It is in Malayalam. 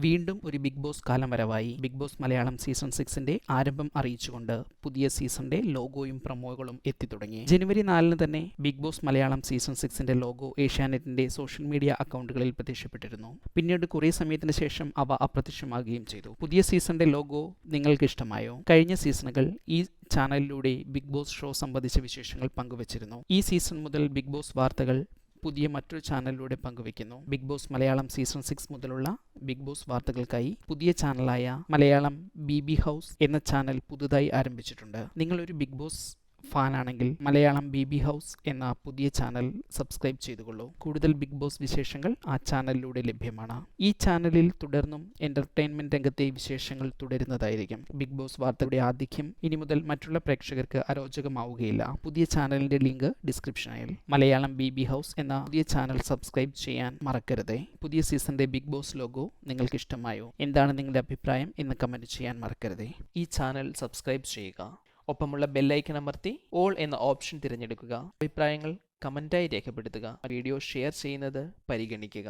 വീണ്ടും ഒരു ബിഗ് ബോസ് കാലം വരവായി. ബിഗ് ബോസ് മലയാളം സീസൺ 6ന്റെ ആരംഭം അറിയിച്ചുകൊണ്ട് പുതിയ സീസണിന്റെ ലോഗോയും പ്രൊമോകളും എത്തിത്തുടങ്ങി. ജനുവരി 4 തന്നെ ബിഗ് ബോസ് മലയാളം സീസൺ 6ന്റെ ലോഗോ ഏഷ്യാനെറ്റിന്റെ സോഷ്യൽ മീഡിയ അക്കൗണ്ടുകളിൽ പ്രത്യക്ഷപ്പെട്ടിരുന്നു. പിന്നീട് കുറേ സമയത്തിന് ശേഷം അവ അപ്രത്യക്ഷമാകുകയും ചെയ്തു. പുതിയ സീസണിന്റെ ലോഗോ നിങ്ങൾക്ക് ഇഷ്ടമായോ? കഴിഞ്ഞ സീസണുകൾ ഈ ചാനലിലൂടെ ബിഗ് ബോസ് ഷോ സംബന്ധിച്ച വിശേഷങ്ങൾ പങ്കുവച്ചിരുന്നു. ഈ സീസൺ മുതൽ ബിഗ് ബോസ് വാർത്തകൾ പുതിയ മറ്റൊരു ചാനലിലൂടെ പങ്കുവയ്ക്കുന്നു. ബിഗ് ബോസ് മലയാളം സീസൺ 6 മുതലുള്ള ബിഗ് ബോസ് വാർത്തകൾക്കായി പുതിയ ചാനലായ മലയാളം BB ഹൗസ് എന്ന ചാനൽ പുതുതായി ആരംഭിച്ചിട്ടുണ്ട്. നിങ്ങളൊരു ബിഗ് ബോസ് ഫാനാണെങ്കിൽ മലയാളം BB ഹൗസ് എന്ന പുതിയ ചാനൽ സബ്സ്ക്രൈബ് ചെയ്തുകൊള്ളൂ. കൂടുതൽ ബിഗ് ബോസ് വിശേഷങ്ങൾ ആ ചാനലിലൂടെ ലഭ്യമാണ്. ഈ ചാനലിൽ തുടർന്നും എന്റർടൈൻമെന്റ് രംഗത്തെ വിശേഷങ്ങൾ തുടരുന്നതായിരിക്കും. ബിഗ് ബോസ് വാർത്തയുടെ ആധിക്യം ഇനി മുതൽ മറ്റുള്ള പ്രേക്ഷകർക്ക് അരോചകമാവുകയില്ല. പുതിയ ചാനലിന്റെ ലിങ്ക് ഡിസ്ക്രിപ്ഷനിൽ. മലയാളം BB ഹൗസ് എന്ന പുതിയ ചാനൽ സബ്സ്ക്രൈബ് ചെയ്യാൻ മറക്കരുത്. പുതിയ സീസണിന്റെ ബിഗ് ബോസ് ലോഗോ നിങ്ങൾക്ക് ഇഷ്ടമായോ? എന്താണ് നിങ്ങളുടെ അഭിപ്രായം എന്ന് കമന്റ് ചെയ്യാൻ മറക്കരുത്. ഈ ചാനൽ സബ്സ്ക്രൈബ് ചെയ്യുക. ഒപ്പമുള്ള ബെല്ലൈക്കൺ അമർത്തി ഓൾ എന്ന ഓപ്ഷൻ തിരഞ്ഞെടുക്കുക. അഭിപ്രായങ്ങൾ കമന്റായി രേഖപ്പെടുത്തുക. വീഡിയോ ഷെയർ ചെയ്യുന്നത് പരിഗണിക്കുക.